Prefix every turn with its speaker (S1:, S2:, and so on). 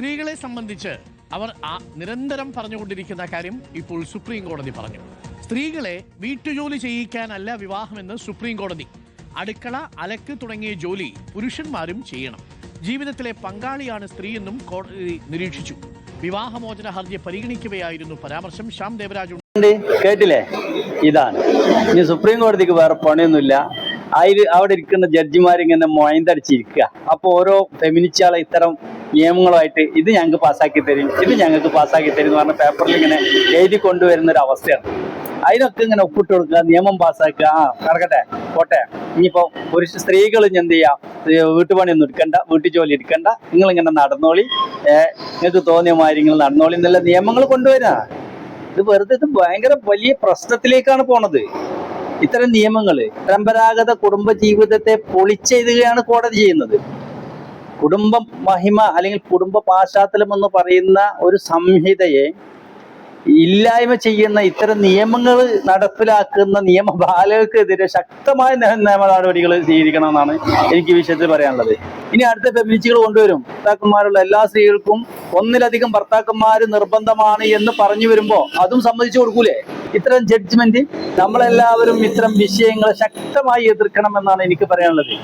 S1: സ്ത്രീകളെ സംബന്ധിച്ച് അവർ നിരന്തരം പറഞ്ഞുകൊണ്ടിരിക്കുന്ന കാര്യം ഇപ്പോൾ സുപ്രീം കോടതി പറഞ്ഞു. സ്ത്രീകളെ വീട്ടുജോലി ചെയ്യിക്കാനല്ല വിവാഹമെന്ന് സുപ്രീം കോടതി. അടുക്കള, അലക്ക് തുടങ്ങിയ ജോലി പുരുഷന്മാരും ചെയ്യണം. ജീവിതത്തിലെ പങ്കാളിയാണ് സ്ത്രീയെന്നും കോടതി നിരീക്ഷിച്ചു. വിവാഹമോചന ഹർജി പരിഗണിക്കവെയായിരുന്നു പരാമർശം. ശ്യാം ദേവരാജ്
S2: കേട്ടില്ലേ? ഇതാണ് ഇനി സുപ്രീം കോടതിക്ക് വേറെ പണിയൊന്നുമില്ല. അവിടെ ഇരിക്കുന്ന ജഡ്ജിമാരിങ്ങനെ മൊയന്തടിച്ചിരിക്കുക. അപ്പൊ ഓരോ ഫെമിനിസ്റ്റുകളെ ഇത്തരം നിയമങ്ങളുമായിട്ട് ഇത് ഞങ്ങൾക്ക് പാസ്സാക്കി തരും, ഇത് ഞങ്ങൾക്ക് പാസ്സാക്കി തരും എന്ന് പറഞ്ഞ പേപ്പറിൽ ഇങ്ങനെ എഴുതി കൊണ്ടുവരുന്ന ഒരു അവസ്ഥയാണ്. അതിനൊക്കെ ഇങ്ങനെ ഒപ്പിട്ട് കൊടുക്കുക, നിയമം പാസ്സാക്കുക. നടക്കട്ടെ, പോട്ടെ. ഇനിയിപ്പോ സ്ത്രീകൾ എന്ത് ചെയ്യാം, വീട്ടുപണിയൊന്നും എടുക്കണ്ട, വീട്ടു ജോലി എടുക്കണ്ട, നിങ്ങളിങ്ങനെ നടന്നോളി, നിങ്ങൾക്ക് തോന്നിയ മാതിരി നിങ്ങൾ നടന്നോളി എന്നുള്ള നിയമങ്ങൾ കൊണ്ടുവരാ. ഇത് വെറുതെ ഇത് ഭയങ്കര വലിയ പ്രശ്നത്തിലേക്കാണ് പോണത്. ഇത്തരം നിയമങ്ങള് പരമ്പരാഗത കുടുംബ ജീവിതത്തെ പൊളിച്ചെഴുതുകയാണ് കോടതി ചെയ്യുന്നത്. കുടുംബ മഹിമ അല്ലെങ്കിൽ കുടുംബ പാശ്ചാത്തലം എന്ന് പറയുന്ന ഒരു സംഹിതയെ ഇല്ലായ്മ ചെയ്യുന്ന ഇത്തരം നിയമങ്ങൾ നടപ്പിലാക്കുന്ന നിയമപാലകർക്കെതിരെ ശക്തമായ നിയമ നടപടികൾ സ്വീകരിക്കണമെന്നാണ് എനിക്ക് ഈ വിഷയത്തിൽ പറയാനുള്ളത്. ഇനി അടുത്ത ഫെമിനിസ്റ്റുകൾ കൊണ്ടുവരും, ഭർത്താക്കന്മാരുള്ള എല്ലാ സ്ത്രീകൾക്കും ഒന്നിലധികം ഭർത്താക്കന്മാര് നിർബന്ധമാണ് എന്ന് പറഞ്ഞു വരുമ്പോ അതും സമ്മതിച്ചു കൊടുക്കൂലേ? ഇത്തരം ജഡ്ജ്മെന്റ് നമ്മളെല്ലാവരും ഇത്തരം വിഷയങ്ങളെ ശക്തമായി എതിർക്കണമെന്നാണ് എനിക്ക് പറയാനുള്ളത്.